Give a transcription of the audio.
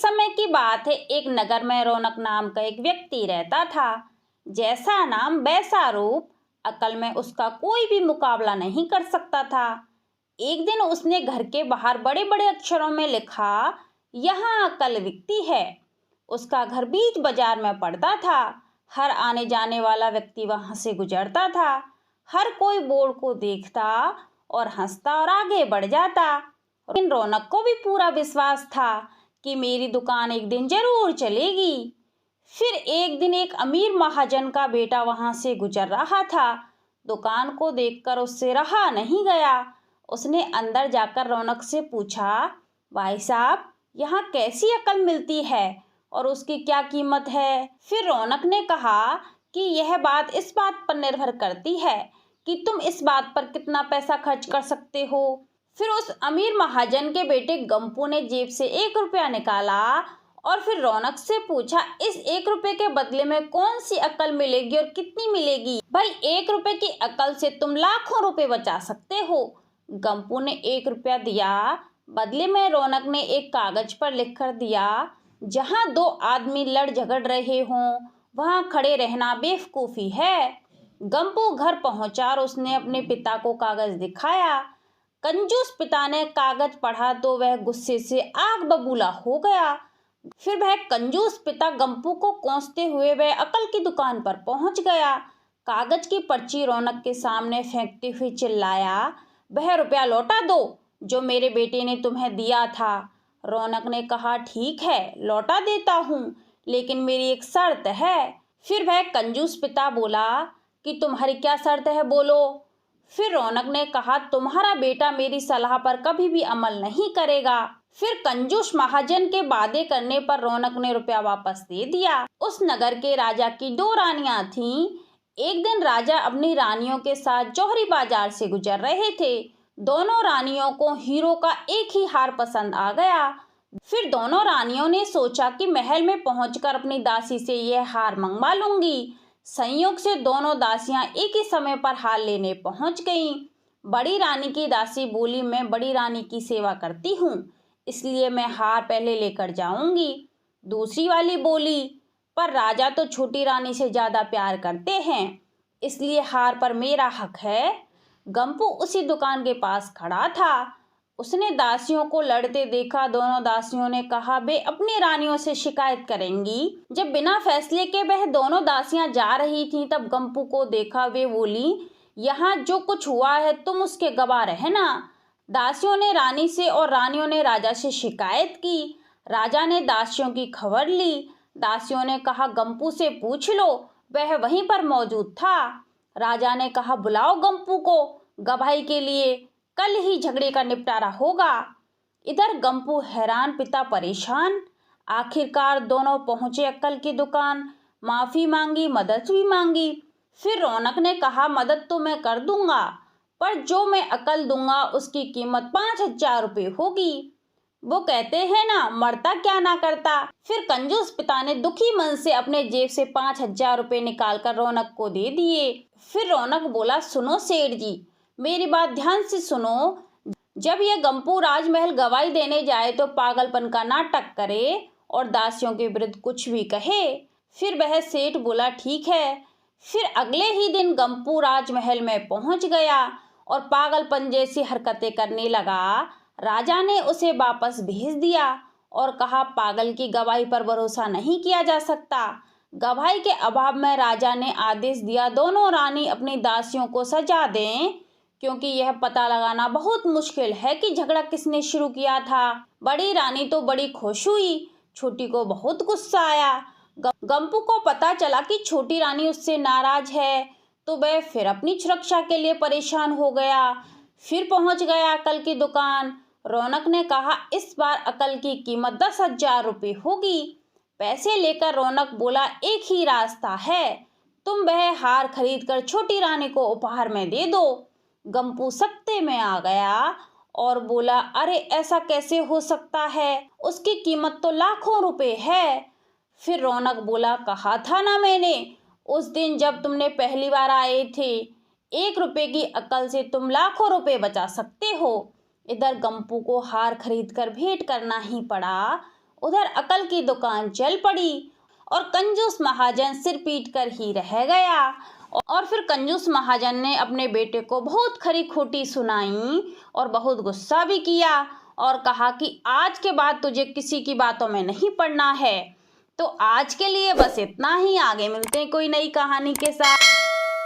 समय की बात है, एक नगर में रौनक नाम का एक व्यक्ति रहता था। जैसा नाम वैसा रूप, अकल में उसका कोई भी मुकाबला नहीं कर सकता था। एक दिन उसने घर के बाहर बड़े बड़े अक्षरों में लिखा, यहाँ अकल बिकती है। उसका घर बीच बाजार में पड़ता था। हर आने जाने वाला व्यक्ति वहां से गुजरता था। हर कोई बोर्ड को देखता और हंसता और आगे बढ़ जाता। लेकिन रौनक को भी पूरा विश्वास था कि मेरी दुकान एक दिन जरूर चलेगी। फिर एक दिन एक अमीर महाजन का बेटा वहां से गुजर रहा था। दुकान को देखकर उससे रहा नहीं गया। उसने अंदर जाकर रौनक से पूछा, भाई साहब, यहाँ कैसी अकल मिलती है और उसकी क्या कीमत है? फिर रौनक ने कहा कि यह बात इस बात पर निर्भर करती है कि तुम इस बात पर कितना पैसा खर्च कर सकते हो। फिर उस अमीर महाजन के बेटे गंपू ने जेब से 1 रुपया निकाला और फिर रौनक से पूछा, इस 1 रुपये के बदले में कौन सी अकल मिलेगी और कितनी मिलेगी? भाई, 1 रुपये की अकल से तुम लाखों रुपए बचा सकते हो। गंपू ने 1 रुपया दिया। बदले में रौनक ने एक कागज पर लिख कर दिया, जहां दो आदमी लड़ झगड़ रहे हों वहां खड़े रहना बेवकूफी है। गंपू घर पहुंचा और उसने अपने पिता को कागज दिखाया। कंजूस पिता ने कागज पढ़ा तो वह गुस्से से आग बबूला हो गया। फिर वह कंजूस पिता गंपू को कोसते हुए वह अकल की दुकान पर पहुंच गया। कागज की पर्ची रौनक के सामने फेंकते हुए चिल्लाया, वह रुपया लौटा दो जो मेरे बेटे ने तुम्हें दिया था। रौनक ने कहा, ठीक है, लौटा देता हूँ, लेकिन मेरी एक शर्त है। फिर वह कंजूस पिता बोला कि तुम्हारी क्या शर्त है, बोलो। फिर रौनक ने कहा, तुम्हारा बेटा मेरी सलाह पर कभी भी अमल नहीं करेगा। फिर कंजूस महाजन के वादे करने पर रौनक ने रुपया वापस दे दिया। उस नगर के राजा की 2 रानियां थीं। एक दिन राजा अपनी रानियों के साथ जौहरी बाजार से गुजर रहे थे। दोनों रानियों को हीरो का एक ही हार पसंद आ गया। फिर दोनों रानियों ने सोचा कि महल में पहुंचकर अपनी दासी से यह हार मंगवा लूंगी। संयोग से दोनों दासियां एक ही समय पर हार लेने पहुंच गईं। बड़ी रानी की दासी बोली, मैं बड़ी रानी की सेवा करती हूँ, इसलिए मैं हार पहले लेकर जाऊंगी। दूसरी वाली बोली, पर राजा तो छोटी रानी से ज्यादा प्यार करते हैं, इसलिए हार पर मेरा हक है। गंपू उसी दुकान के पास खड़ा था। उसने दासियों को लड़ते देखा। दोनों दासियों ने कहा वे अपनी रानियों से शिकायत करेंगी। जब बिना फैसले के वह दोनों दासियां जा रही थीं, तब गंपू को देखा। वे बोली, यहाँ जो कुछ हुआ है तुम उसके गवाह रहना। दासियों ने रानी से और रानियों ने राजा से शिकायत की। राजा ने दासियों की खबर ली। दासियों ने कहा, गंपू से पूछ लो, वह वहीं पर मौजूद था। राजा ने कहा, बुलाओ गंपू को गवाही के लिए, कल ही झगड़े का निपटारा होगा। इधर गंपू हैरान, पिता परेशान। आखिरकार दोनों पहुंचे अक्कल की दुकान। माफी मांगी, मदद भी मांगी। फिर रौनक ने कहा, मदद तो मैं कर दूंगा, पर जो मैं अकल दूंगा उसकी कीमत 5,000 रुपये होगी। वो कहते हैं ना, मरता क्या ना करता। फिर कंजूस पिता ने दुखी मन से अपने जेब से 5,000 रुपये निकालकर रौनक को दे दिए। फिर रौनक बोला, सुनो सेठ जी, मेरी बात ध्यान से सुनो। जब यह गंपू राजमहल गवाही देने जाए तो पागलपन का नाटक करे और दासियों के विरुद्ध कुछ भी कहे। फिर वह सेठ बोला, ठीक है। फिर अगले ही दिन गंपू राजमहल में पहुंच गया और पागलपन जैसी हरकतें करने लगा। राजा ने उसे वापस भेज दिया और कहा, पागल की गवाही पर भरोसा नहीं किया जा सकता। गवाही के अभाव में राजा ने आदेश दिया, दोनों रानी अपनी दासियों को सजा दें, क्योंकि यह पता लगाना बहुत मुश्किल है कि झगड़ा किसने शुरू किया था। बड़ी रानी तो बड़ी खुश हुई, छोटी को बहुत गुस्सा आया। गंपू को पता चला कि छोटी रानी उससे नाराज है, तो वह फिर अपनी सुरक्षा के लिए परेशान हो गया। फिर पहुंच गया अकल की दुकान। रौनक ने कहा, इस बार अकल की कीमत 10,000 रुपये होगी। पैसे लेकर रौनक बोला, एक ही रास्ता है, तुम वह हार खरीद कर छोटी रानी को उपहार में दे दो। गंपू सख्ते में आ गया और बोला, अरे ऐसा कैसे हो सकता है, उसकी कीमत तो लाखों रुपए है। फिर रौनक बोला, कहा था ना मैंने उस दिन जब तुमने पहली बार आए थे, 1 रुपये की अकल से तुम लाखों रुपए बचा सकते हो। इधर गंपू को हार खरीद कर भेंट करना ही पड़ा। उधर अकल की दुकान चल पड़ी और कंजूस महाजन सिर पीट कर ही रह गया। और फिर कंजूस महाजन ने अपने बेटे को बहुत खरी खोटी सुनाई और बहुत गुस्सा भी किया और कहा कि आज के बाद तुझे किसी की बातों में नहीं पड़ना है। तो आज के लिए बस इतना ही, आगे मिलते हैं कोई नई कहानी के साथ।